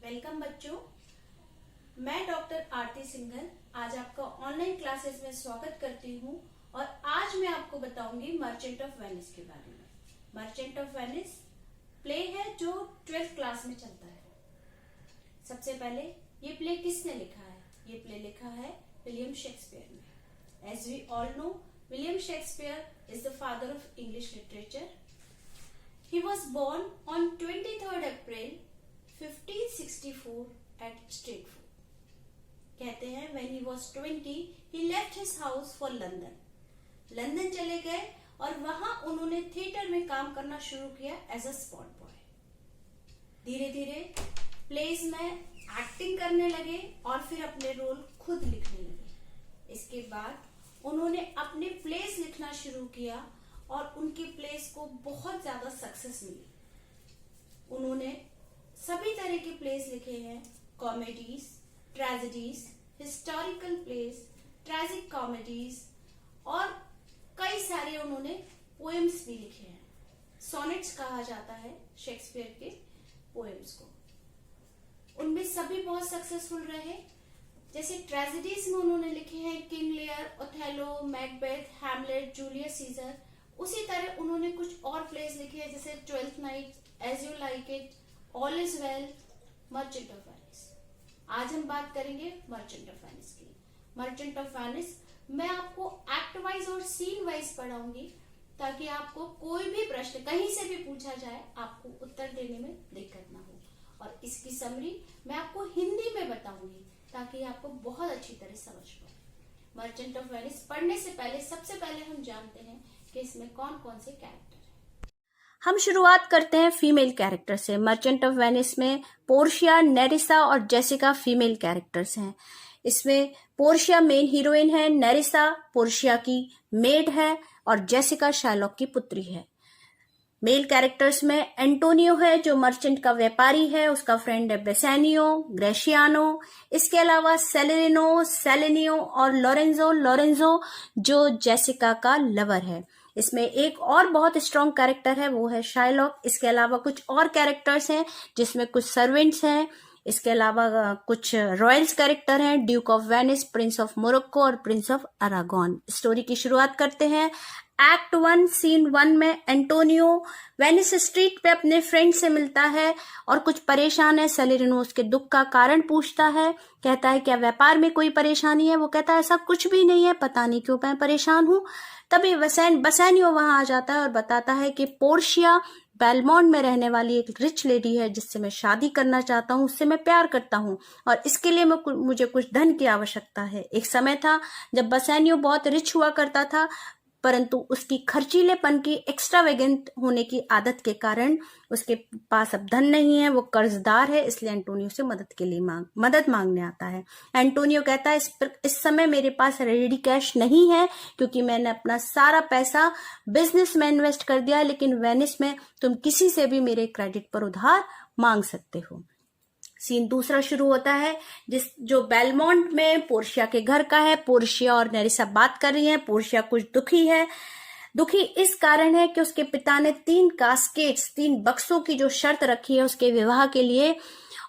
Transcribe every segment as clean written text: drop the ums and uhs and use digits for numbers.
Welcome बच्चों, मैं doctor आरती सिंघल आज आपका ऑनलाइन क्लासेस में स्वागत करती हूँ और आज मैं आपको बताऊंगी मर्चेंट ऑफ वेनिस के बारे में। मर्चेंट ऑफ वेनिस प्ले है जो 12th क्लास में चलता है। सबसे पहले ये प्ले किसने लिखा है? ये प्ले लिखा है विलियम शेक्सपियर ने। As we all know, William Shakespeare is the father of English literature. He was born on 23rd April 1564 at Stratford. कहते हैं when he was 20, he left his house for London. London चले गए और वहां उन्होंने theatre में काम करना शुरू किया एज अ स्पॉट बॉय। धीरे धीरे प्लेस में एक्टिंग करने लगे और फिर अपने रोल खुद लिखने लगे। इसके बाद उन्होंने अपने प्लेस लिखना शुरू किया और उनके प्लेस को बहुत ज्यादा सक्सेस मिली। उन्होंने सभी तरह के प्लेस लिखे हैं, comedies, tragedies, historical place, tragic comedies और कई सारे उन्होंने पोएम्स भी लिखे हैं। सोनेट्स कहा जाता है शेक्सपियर के पोएम्स को। उनमें सभी बहुत सक्सेसफुल रहे। जैसे ट्रेजेडीज में उन्होंने लिखे हैं King Lear, Othello, Macbeth, Hamlet, Julius Caesar. उसी तरह उन्होंने कुछ और प्लेस लिखे हैं जैसे Twelfth Night, As You Like It, All Is Well, Merchant of Venice. आज हम बात करेंगे मर्चेंट ऑफ वेनिस की। मर्चेंट ऑफ वेनिस मैं आपको एक्ट वाइज और सीन वाइज पढ़ाऊंगी ताकि आपको कोई भी प्रश्न कहीं से भी पूछा जाए आपको उत्तर देने में दिक्कत ना हो। और इसकी समरी मैं आपको हिंदी में बताऊंगी ताकि आपको बहुत अच्छी तरह समझ पाए। मर्चेंट ऑफ वेनिस पढ़ने से पहले सबसे पहले हम जानते हैं कि इसमें कौन कौन से कैरेक्टर हैं। हम शुरुआत करते हैं फीमेल कैरेक्टर से। मर्चेंट ऑफ वेनिस में पोर्शिया, नेरिसा और जेसिका फीमेल कैरेक्टर्स हैं। इसमें पोर्शिया मेन हीरोइन है, नेरिसा पोर्शिया की मेड है और जेसिका शार्लॉक की पुत्री है। मेल कैरेक्टर्स में एंटोनियो है जो मर्चेंट का व्यापारी है, उसका फ्रेंड है बेसेनियो, ग्रेशियानो। इसके अलावा सेलेरिनो, सेलेनियो और लोरेंजो जो जेसिका का लवर है। इसमें एक और बहुत स्ट्रॉन्ग कैरेक्टर है, वो है शार्लॉक। इसके अलावा कुछ और कैरेक्टर्स हैं जिसमें कुछ सर्वेंट्स हैं। इसके अलावा कुछ रॉयल्स कैरेक्टर हैं, Duke of Venice, Prince of Morocco और प्रिंस ऑफ अरागोन। स्टोरी की शुरुआत करते हैं। एक्ट 1 सीन 1 में एंटोनियो वेनिस स्ट्रीट पे अपने फ्रेंड से मिलता है और कुछ परेशान है। सेलेरिनो उसके दुख का कारण पूछता है, कहता है क्या व्यापार में कोई परेशानी है? वो कहता है ऐसा कुछ भी नहीं है, पता नहीं क्यों मैं परेशान हूँ। तभी बेसेनियो वहां आ जाता है और बताता है कि पोर्शिया बेलमोंट में रहने वाली एक रिच लेडी है जिससे मैं शादी करना चाहता हूँ, उससे मैं प्यार करता हूँ और इसके लिए मुझे कुछ धन की आवश्यकता है। एक समय था जब बेसेनियो बहुत रिच हुआ करता था, परंतु उसकी खर्चीलेपन की, एक्स्ट्रावेगेंट होने की आदत के कारण उसके पास अब धन नहीं है, वो कर्जदार है। इसलिए एंटोनियो से मदद के लिए मदद मांगने आता है। एंटोनियो कहता है इस समय मेरे पास रेडी कैश नहीं है क्योंकि मैंने अपना सारा पैसा बिजनेस में इन्वेस्ट कर दिया है, लेकिन वेनिस में तुम किसी से भी मेरे क्रेडिट पर उधार मांग सकते हो। सीन दूसरा शुरू होता है जो बेलमोंट में पोर्शिया के घर का है। पोर्शिया और नेरिसा बात कर रही हैं। पोर्शिया कुछ दुखी है। दुखी इस कारण है कि उसके पिता ने 3 कास्केट्स, 3 बक्सों की जो शर्त रखी है उसके विवाह के लिए,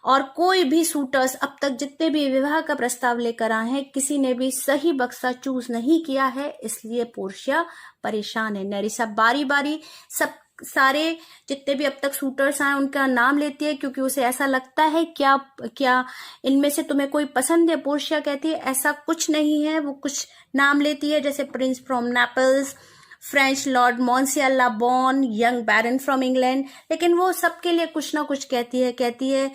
और कोई भी सूटर्स अब तक जितने भी विवाह का प्रस्ताव लेकर आए हैं किसी ने भी सही बक्सा चूज नहीं किया है। इसलिए पोर्शिया परेशान है। नेरिसा बारी बारी सारे जितने भी अब तक सूटर्स आए उनका नाम लेती है क्योंकि उसे ऐसा लगता है क्या इनमें से तुम्हें कोई पसंद है? पोर्शिया कहती है ऐसा कुछ नहीं है। वो कुछ नाम लेती है जैसे prince from Naples, French lord monsieur le Bon, young baron from England, लेकिन वो सबके लिए कुछ ना कुछ कहती है।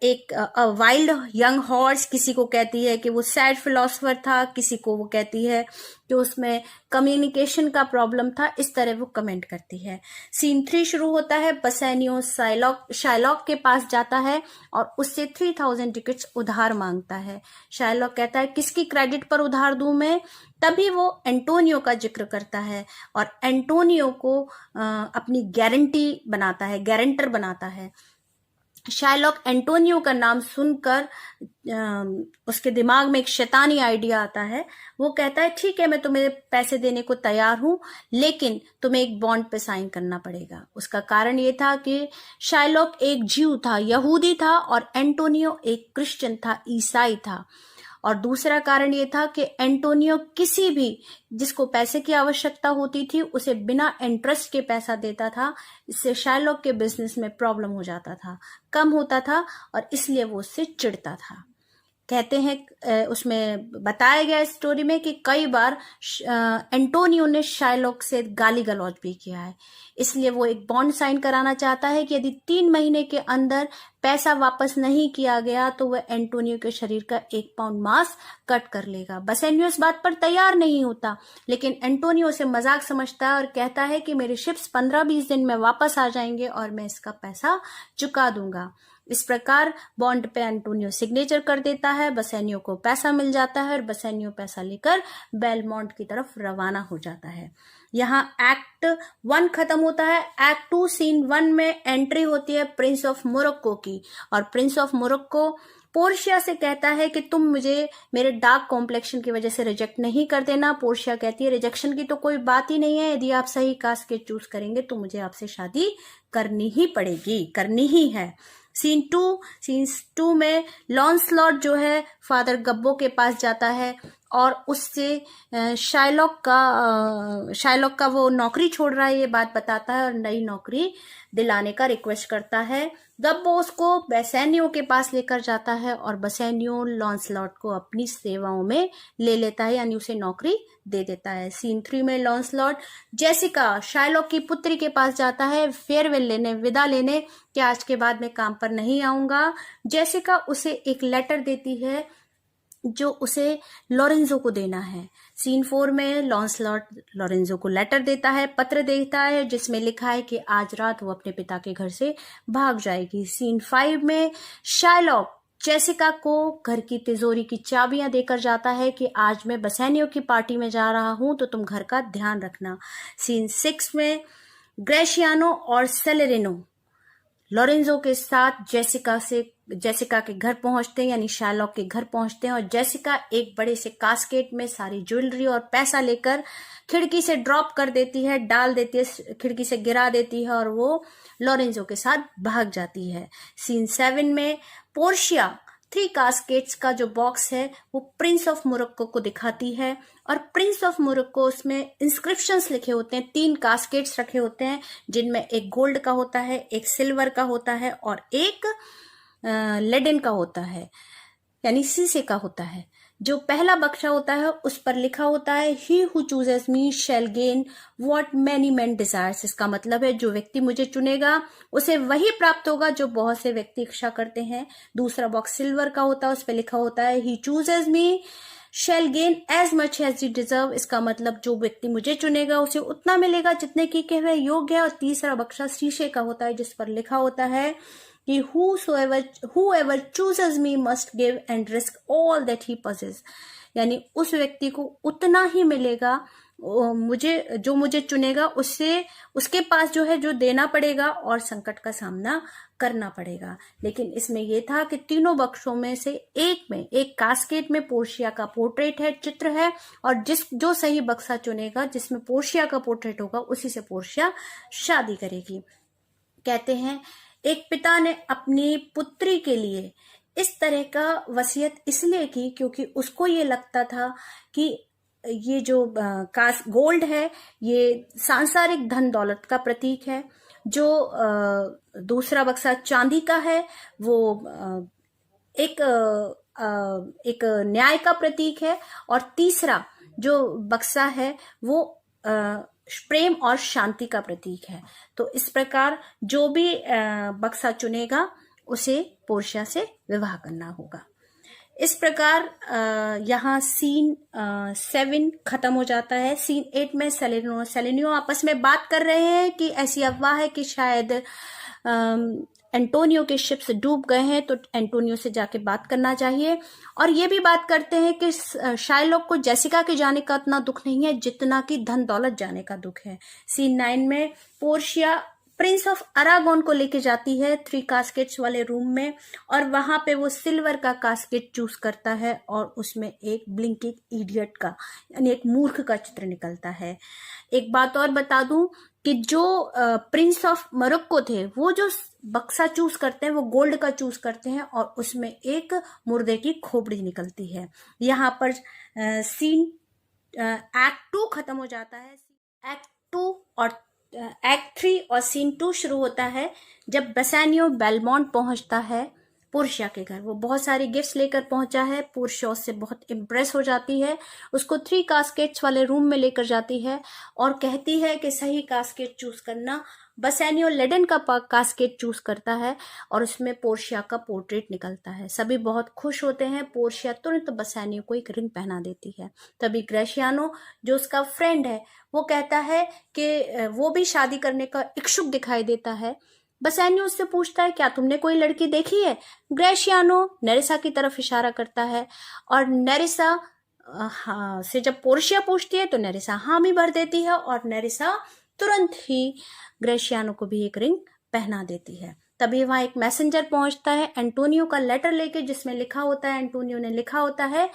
एक वाइल्ड यंग हॉर्स, किसी को कहती है कि वो सैड फिलोसोफर था, किसी को वो कहती है कि उसमें कम्युनिकेशन का प्रॉब्लम था। इस तरह वो कमेंट करती है। सीन 3 शुरू होता है। बेसेनियो शार्लॉक के पास जाता है और उससे 3000 टिकट्स उधार मांगता है। शार्लॉक कहता है किसकी क्रेडिट पर उधार दूं मैं? तभी वो एंटोनियो का जिक्र करता है और एंटोनियो को अपनी गारंटी बनाता है, गारंटर बनाता है। शाइलॉक एंटोनियो का नाम सुनकर उसके दिमाग में एक शैतानी आइडिया आता है। वो कहता है ठीक है, मैं तुम्हें पैसे देने को तैयार हूं, लेकिन तुम्हें एक बॉन्ड पे साइन करना पड़ेगा। उसका कारण ये था कि शाइलॉक एक ज्यू था, यहूदी था, और एंटोनियो एक क्रिश्चियन था, ईसाई था। और दूसरा कारण ये था कि एंटोनियो किसी भी जिसको पैसे की आवश्यकता होती थी उसे बिना इंटरेस्ट के पैसा देता था। इससे शाइलॉक के बिजनेस में प्रॉब्लम हो जाता था, कम होता था, और इसलिए वो उससे चिढ़ता था। कहते हैं उसमें बताया गया स्टोरी में कि कई बार एंटोनियो ने शाइलॉक से गाली गलौज भी किया है। इसलिए वो एक बॉन्ड साइन कराना चाहता है कि यदि 3 महीने के अंदर पैसा वापस नहीं किया गया तो वह एंटोनियो के शरीर का 1 पाउंड मांस कट कर लेगा। बसेनियो इस बात पर तैयार नहीं होता, लेकिन एंटोनियो उसे मजाक समझता है और कहता है कि मेरे शिप्स 15-20 दिन में वापस आ जाएंगे और मैं इसका पैसा चुका दूंगा। इस प्रकार बॉन्ड पे एंटोनियो सिग्नेचर कर देता है, बसेनियो को पैसा मिल जाता है और बसेनियो पैसा लेकर बेलमोंट की तरफ रवाना हो जाता है। यहाँ एक्ट 1 खत्म होता है। एक्ट 2 सीन 1 में एंट्री होती है प्रिंस ऑफ मोरक्को की, और प्रिंस ऑफ मोरक्को पोर्शिया से कहता है कि तुम मुझे मेरे डार्क कॉम्प्लेक्शन की वजह से रिजेक्ट नहीं कर देना। पोर्शिया कहती है रिजेक्शन की तो कोई बात ही नहीं है, यदि आप सही कास्केट चूज करेंगे तो मुझे आपसे शादी करनी ही पड़ेगी, करनी ही है। सीन 2 में लॉन्सलॉट जो है फादर गब्बो के पास जाता है और उससे शाइलॉक का वो नौकरी छोड़ रहा है ये बात बताता है और नई नौकरी दिलाने का रिक्वेस्ट करता है। गब्बो उसको बेसेनियो के पास लेकर जाता है और बेसेनियो लॉन्सलॉट को अपनी सेवाओं में ले लेता है, यानी उसे नौकरी दे देता है। सीन 3 में लॉन्सलॉट जेसिका शाइलॉक की पुत्री के पास जाता है फेयरवेल लेने, विदा लेने, कि आज के बाद मैं काम पर नहीं आऊंगा। जेसिका उसे एक लेटर देती है जो उसे लॉरेंजो को देना है। सीन 4 में लॉन्सलॉट लॉरेंजो को लेटर देता है, पत्र देता है जिसमें लिखा है कि आज रात वो अपने पिता के घर से भाग जाएगी। सीन 5 में शाइलॉक जेसिका को घर की तिजोरी की चाबियां देकर जाता है कि आज मैं बसेनियो की पार्टी में जा रहा हूं तो तुम घर का ध्यान रखना। सीन 6 में ग्रेशियानो और सेलेरिनो लॉरेंजो के साथ जेसिका के घर पहुंचते हैं, यानी शाइलॉक के घर पहुंचते हैं, और जेसिका एक बड़े से कास्केट में सारी ज्वेलरी और पैसा लेकर खिड़की से ड्रॉप कर देती है, डाल देती है, खिड़की से गिरा देती है और वो लॉरेंजो के साथ भाग जाती है। सीन 7 में पोर्शिया 3 कास्केट्स का जो बॉक्स है वो प्रिंस ऑफ मोरक्को को दिखाती है और प्रिंस ऑफ मोरक्को उसमें इंस्क्रिप्शंस लिखे होते हैं। 3 कास्केट्स रखे होते हैं जिनमें एक गोल्ड का होता है, एक सिल्वर का होता है और एक लेडन का होता है, यानी शीशे का होता है। जो पहला बक्सा होता है उस पर लिखा होता है he who chooses me shall gain what many men desire. इसका मतलब है जो व्यक्ति मुझे चुनेगा उसे वही प्राप्त होगा जो बहुत से व्यक्ति इच्छा करते हैं। दूसरा बॉक्स सिल्वर का होता है, उस पर लिखा होता है he chooses me shall gain as much as you deserve. इसका मतलब जो व्यक्ति मुझे चुनेगा उसे उतना मिलेगा जितने की वह योग्य है। और तीसरा बक्सा शीशे का होता है जिस पर लिखा होता है कि whoever chooses me must give and risk all that he possesses, यानी उस व्यक्ति को उतना ही मिलेगा, जो मुझे चुनेगा उसके पास जो है जो देना पड़ेगा और संकट का सामना करना पड़ेगा। लेकिन इसमें यह था कि तीनों बक्सों में से एक कास्केट में पोर्शिया का पोर्ट्रेट है, चित्र है, और जो सही बक्सा चुनेगा जिसमें पोर्शिया का पोर्ट्रेट होगा उसी से पोर्शिया शादी करेगी। कहते हैं एक पिता ने अपनी पुत्री के लिए इस तरह का वसीयत इसलिए की क्योंकि उसको ये लगता था कि ये जो गोल्ड है ये सांसारिक धन दौलत का प्रतीक है, जो दूसरा बक्सा चांदी का है वो एक न्याय का प्रतीक है, और तीसरा जो बक्सा है वो प्रेम और शांति का प्रतीक है। तो इस प्रकार जो भी बक्सा चुनेगा उसे पोर्शिया से विवाह करना होगा। इस प्रकार यहाँ सीन 7 खत्म हो जाता है। सीन 8 में सेलेनियो आपस में बात कर रहे हैं कि ऐसी अफवाह है कि शायद एंटोनियो के शिप्स डूब गए हैं, तो एंटोनियो से जाके बात करना चाहिए। और ये भी बात करते हैं कि शाइलॉक को जेसिका के जाने का उतना दुख नहीं है जितना कि धन दौलत जाने का दुख है। सीन 9 में पोर्शिया प्रिंस ऑफ अरागोन को लेके जाती है 3 कास्केट्स वाले रूम में, और वहां पे वो सिल्वर का कास्केट चूज करता है और उसमें एक ब्लिंकिंग इडियट का यानी एक मूर्ख का चित्र निकलता है। एक बात और बता दूं कि जो प्रिंस ऑफ मोरक्को थे वो जो बक्सा चूज करते हैं वो गोल्ड का चूज करते हैं और उसमें एक मुर्दे की खोपड़ी निकलती है। यहाँ पर सीन एक्ट 2 खत्म हो जाता है। एक्ट 2 और एक्ट 3 और सीन 2 शुरू होता है जब बेसानियो बेलमोंट पहुंचता है पोर्शिया के घर। वो बहुत सारी गिफ्ट्स लेकर पहुंचा है। पोर्शिया उससे बहुत इम्प्रेस हो जाती है, उसको 3 कास्केट्स वाले रूम में लेकर जाती है और कहती है कि सही कास्केट चूज करना। बेसानियो लेडेन का कास्केट चूज करता है और उसमें पोर्शिया का पोर्ट्रेट निकलता है। सभी बहुत खुश होते हैं। पोर्शिया तुरंत बेसानियो को एक रिंग पहना देती है। तभी ग्रेशियानो जो उसका फ्रेंड है वो कहता है कि वो भी शादी करने का इच्छुक दिखाई देता है। बेसानियो उससे पूछता है क्या तुमने कोई लड़की देखी है? ग्रेशियानो नेरिसा की तरफ इशारा करता है और नेरिसा हाँ से जब पोर्शिया पूछती है तो नेरिसा हाँ भी भर देती है और नेरिसा तुरंत ही ग्रेशियानो को भी एक रिंग पहना देती है। तभी वहां एक मैसेंजर पहुंचता है एंटोनियो का लेटर लेके, जिसमें लिखा होता है, एंटोनियो ने लिखा होता है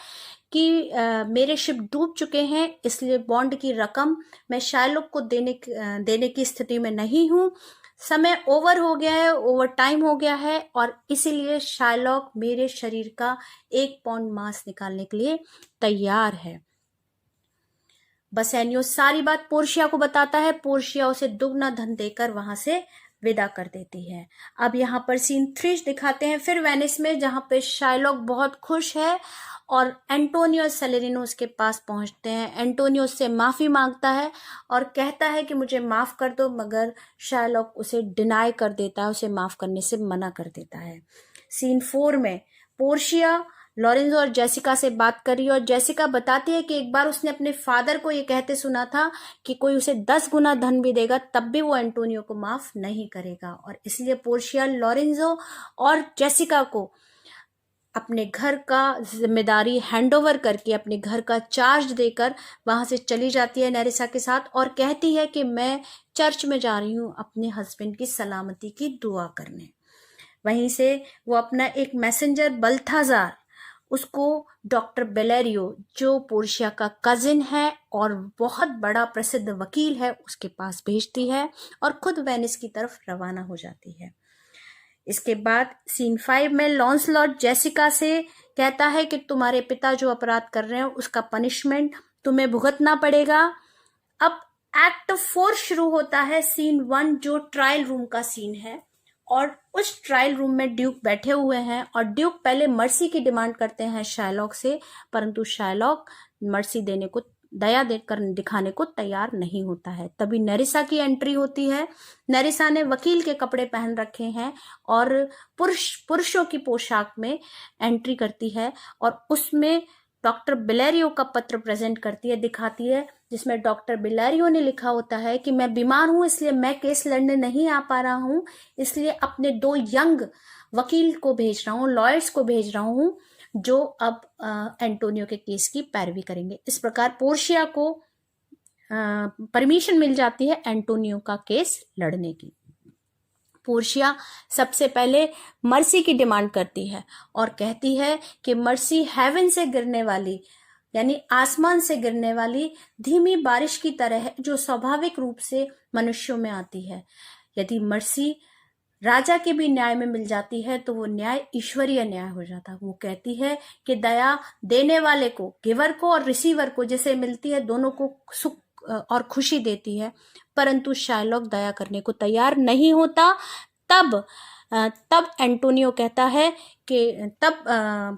कि मेरे शिप डूब चुके हैं, इसलिए बॉन्ड की रकम मैं शाइलॉक को देने की स्थिति में नहीं हूं। समय ओवर हो गया है, ओवर टाइम हो गया है और इसीलिए शाइलॉक मेरे शरीर का 1 पाउंड मांस निकालने के लिए तैयार है। बेसानियो सारी बात पोर्शिया को बताता है। पोर्शिया उसे दुगना धन देकर वहां से विदा कर देती है। अब यहाँ पर सीन 3 दिखाते हैं फिर वेनिस में, जहां पे शाइलॉक बहुत खुश है और एंटोनियो सेलेरिनो उसके पास पहुंचते हैं। एंटोनियो उससे माफी मांगता है और कहता है कि मुझे माफ कर दो, मगर शाइलॉक उसे डिनाई कर देता है, उसे माफ करने से मना कर देता है। सीन 4 में पोर्शिया लॉरेंजो और जेसिका से बात कर रही है और जेसिका बताती है कि एक बार उसने अपने फादर को ये कहते सुना था कि कोई उसे 10 गुना धन भी देगा तब भी वो एंटोनियो को माफ नहीं करेगा, और इसलिए पोर्शिया लॉरेंजो और जेसिका को अपने घर का जिम्मेदारी हैंडओवर करके, अपने घर का चार्ज देकर वहां से चली जाती है नेरिसा के साथ और कहती है कि मैं चर्च में जा रही हूँ अपने हस्बैंड की सलामती की दुआ करने। वहीं से वो अपना एक मैसेंजर बल्थाजार, उसको डॉक्टर बेलेरियो जो पोर्शिया का कजिन है और बहुत बड़ा प्रसिद्ध वकील है, उसके पास भेजती है और खुद वेनिस की तरफ रवाना हो जाती है। इसके बाद सीन 5 में लॉन्सलॉट जेसिका से कहता है कि तुम्हारे पिता जो अपराध कर रहे हैं उसका पनिशमेंट तुम्हें भुगतना पड़ेगा। अब एक्ट 4 शुरू होता है। सीन 1 जो ट्रायल रूम का सीन है और उस ट्रायल रूम में ड्यूक बैठे हुए हैं और ड्यूक पहले मर्सी की डिमांड करते हैं शाइलॉक से, परंतु शाइलॉक मर्सी देने को, दया देकर दिखाने को तैयार नहीं होता है। तभी नेरिसा की एंट्री होती है। नेरिसा ने वकील के कपड़े पहन रखे हैं और पुरुषों की पोशाक में एंट्री करती है और उसमें डॉक्टर बेलेरियो का पत्र प्रेजेंट करती है, दिखाती है, जिसमें डॉक्टर बेलेरियो ने लिखा होता है कि मैं बीमार हूं इसलिए मैं केस लड़ने नहीं आ पा रहा हूं, इसलिए अपने 2 यंग वकील को भेज रहा हूं, लॉयर्स को भेज रहा हूं जो अब एंटोनियो के केस की पैरवी करेंगे। इस प्रकार पोर्शिया को परमिशन मिल जाती है एंटोनियो का केस लड़ने की। पोर्शिया सबसे पहले मर्सी की डिमांड करती है और कहती है कि मर्सी हेवन से गिरने वाली, यानी आसमान से गिरने वाली धीमी बारिश की तरह है जो स्वाभाविक रूप से मनुष्यों में आती है। यदि मर्सी राजा के भी न्याय में मिल जाती है तो वो न्याय ईश्वरीय न्याय हो जाता है। वो कहती है कि दया देने वाले को, गिवर को और रिसीवर को जैसे मिलती है, दोनों को सुख और खुशी देती है, परंतु शाइलॉक दया करने को तैयार नहीं होता। तब एंटोनियो कहता है कि तब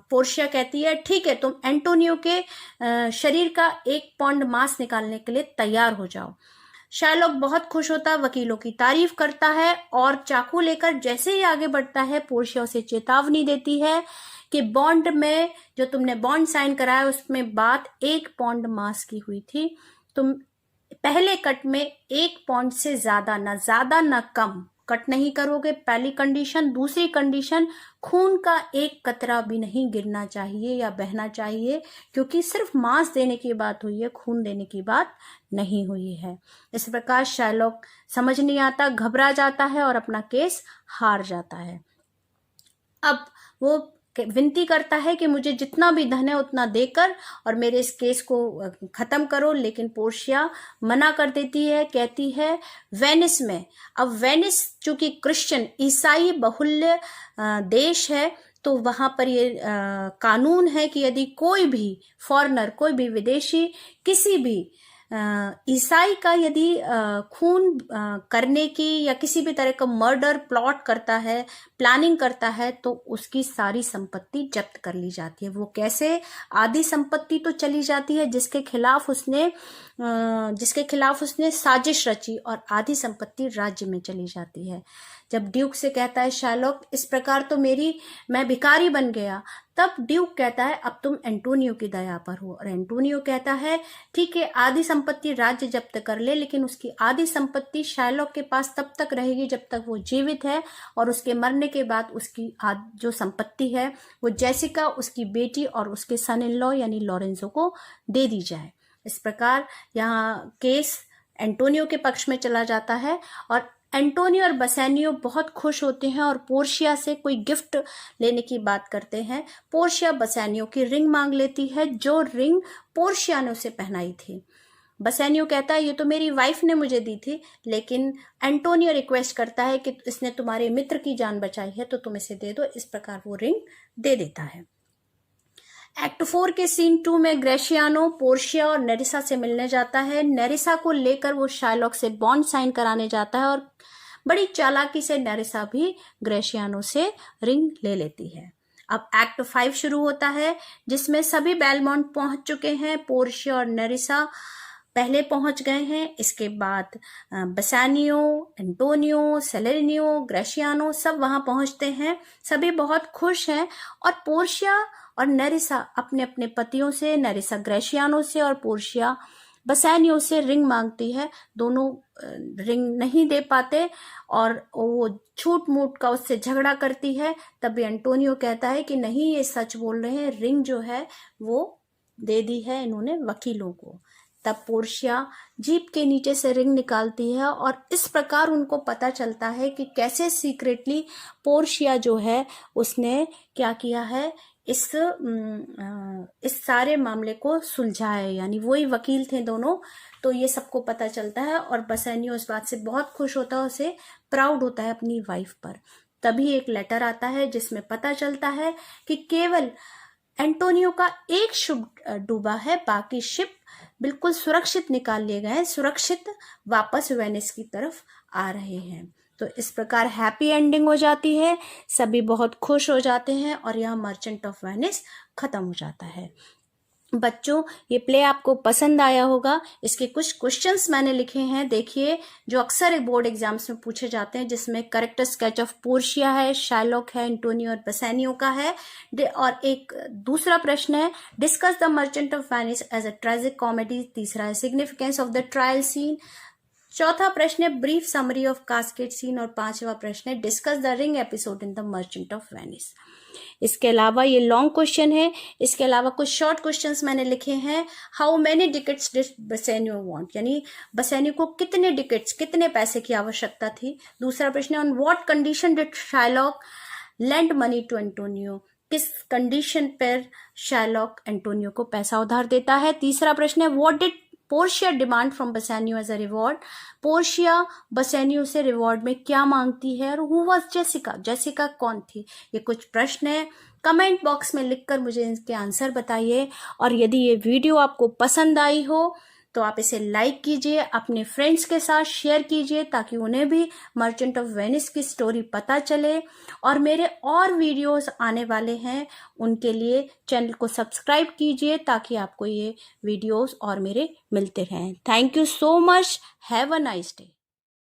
पोर्शिया कहती है ठीक है, तुम एंटोनियो के शरीर का 1 पाउंड मांस निकालने के लिए तैयार हो जाओ। शाइलॉक बहुत खुश होता है, वकीलों की तारीफ करता है और चाकू लेकर जैसे ही आगे बढ़ता है पोर्शिया उसे चेतावनी देती है कि बॉन्ड में जो तुमने बॉन्ड साइन कराया उसमें बात 1 पाउंड मांस की हुई थी, तुम पहले कट में 1 पाउंड से ज्यादा ना कम कट नहीं करोगे, पहली कंडीशन। दूसरी कंडीशन, खून का एक कतरा भी नहीं गिरना चाहिए या बहना चाहिए, क्योंकि सिर्फ मांस देने की बात हुई है, खून देने की बात नहीं हुई है। इस प्रकार शार्लॉक समझ नहीं आता, घबरा जाता है और अपना केस हार जाता है। अब वो विनती करता है कि मुझे जितना भी धन है उतना देकर और मेरे इस केस को खत्म करो, लेकिन पोर्शिया मना कर देती है, कहती है वेनिस में। अब वेनिस चूंकि क्रिश्चियन ईसाई बहुल्य देश है, तो वहां पर ये कानून है कि यदि कोई भी फॉरेनर, कोई भी विदेशी किसी भी ईसाई का यदि खून करने की या किसी भी तरह का मर्डर प्लॉट करता है, प्लानिंग करता है, तो उसकी सारी संपत्ति जब्त कर ली जाती है। वो कैसे? आधी संपत्ति तो चली जाती है जिसके खिलाफ उसने साजिश रची, और आधी संपत्ति राज्य में चली जाती है। जब ड्यूक से कहता है शार्लॉक, इस प्रकार तो मैं भिखारी बन गया, तब ड्यूक कहता है अब तुम एंटोनियो की दया पर हो। और एंटोनियो कहता है ठीक है, आधी संपत्ति राज्य जब्त कर ले, लेकिन उसकी आधी संपत्ति शार्लॉक के पास तब तक रहेगी जब तक वो जीवित है, और उसके मरने के बाद उसकी जो संपत्ति है वो जेसिका, उसकी बेटी और उसके सन इन लॉ यानी लॉरेंजो को दे दी जाए। इस प्रकार यहाँ केस एंटोनियो के पक्ष में चला जाता है, और एंटोनियो और बसेनियो बहुत खुश होते हैं और पोर्शिया से कोई गिफ्ट लेने की बात करते हैं। पोर्शिया बसेनियो की रिंग मांग लेती है, जो रिंग पोर्शिया ने उसे पहनाई थी। बसेनियो कहता है ये तो मेरी वाइफ ने मुझे दी थी, लेकिन एंटोनियो रिक्वेस्ट करता है कि इसने तुम्हारे मित्र की जान बचाई है तो तुम इसे दे दो। इस प्रकार वो रिंग दे देता है। एक्ट 4 के सीन 2 में ग्रेशियानो पोर्शिया और नेरिसा से मिलने जाता है। नेरिसा को लेकर वो शार्लॉक से बॉन्ड साइन कराने जाता है, और बड़ी चालाकी से नेरिसा भी ग्रेशियानो से रिंग ले लेती है। अब एक्ट 5 शुरू होता है, जिसमें सभी बेलमोंट पहुंच चुके हैं। पोर्शिया और नेरिसा पहले पहुंच गए हैं। इसके बाद बसानियो, एंटोनियो, सेलेनियो, ग्रेशियानो सब वहां पहुंचते हैं। सभी बहुत खुश हैं, और पोर्शिया और नेरिसा अपने अपने पतियों से, नेरिसा ग्रेशियानो से और पोर्शिया बसानियो से रिंग मांगती है। दोनों रिंग नहीं दे पाते और वो छूट मूट का उससे झगड़ा करती है। तभी एंटोनियो कहता है कि नहीं, ये सच बोल रहे हैं, रिंग जो है वो दे दी है इन्होंने वकीलों को। तब पोर्शिया जीप के नीचे से रिंग निकालती है, और इस प्रकार उनको पता चलता है कि कैसे सीक्रेटली पोर्शिया जो है उसने क्या किया है, इस सारे मामले को सुलझा है, यानी वही वकील थे दोनों। तो ये सबको पता चलता है, और बसेनियो इस बात से बहुत खुश होता है, उसे प्राउड होता है अपनी वाइफ पर। तभी एक लेटर आता है जिसमें पता चलता है कि केवल एंटोनियो का एक शिप डूबा है, बाकी शिप बिल्कुल सुरक्षित निकाल लिए गए हैं, सुरक्षित वापस वेनिस की तरफ आ रहे हैं। तो इस प्रकार हैप्पी एंडिंग हो जाती है, सभी बहुत खुश हो जाते हैं, और यह मर्चेंट ऑफ वेनिस खत्म हो जाता है। बच्चों, ये प्ले आपको पसंद आया होगा। इसके कुछ क्वेश्चंस मैंने लिखे हैं, देखिए, जो अक्सर बोर्ड एग्जाम्स में पूछे जाते हैं, जिसमें करेक्टर स्केच ऑफ पोर्शिया है, शार्लॉक है, एंटोनियो और बसेनियो का है। और एक दूसरा प्रश्न है, discuss the Merchant of Venice as a tragic comedy. तीसरा है significance of the trial scene. चौथा प्रश्न है brief summary of casket scene, और पांचवा प्रश्न है discuss the ring episode in the Merchant of Venice. इसके अलावा ये लॉन्ग क्वेश्चन है। इसके अलावा कुछ शॉर्ट क्वेश्चंस मैंने लिखे हैं। How many ducats did Bassanio want, यानी बसेनियो को कितने डिकेट्स, कितने पैसे की आवश्यकता थी। दूसरा प्रश्न है on what condition did Shylock lend money to Antonio, किस कंडीशन पर शार्लॉक एंटोनियो को पैसा उधार देता है। तीसरा प्रश्न है what did Portia demand from Bassanio as a reward, Portia Bassanio से रिवॉर्ड में क्या मांगती है। और हु वाज जेसिका, जेसिका कौन थी। ये कुछ प्रश्न है, कमेंट बॉक्स में लिखकर मुझे इनके आंसर बताइए। और यदि ये वीडियो आपको पसंद आई हो तो आप इसे लाइक कीजिए, अपने फ्रेंड्स के साथ शेयर कीजिए, ताकि उन्हें भी मर्चेंट ऑफ वेनिस की स्टोरी पता चले। और मेरे और वीडियोस आने वाले हैं, उनके लिए चैनल को सब्सक्राइब कीजिए, ताकि आपको ये वीडियोस और मेरे मिलते रहें। Thank you so much, have a nice day.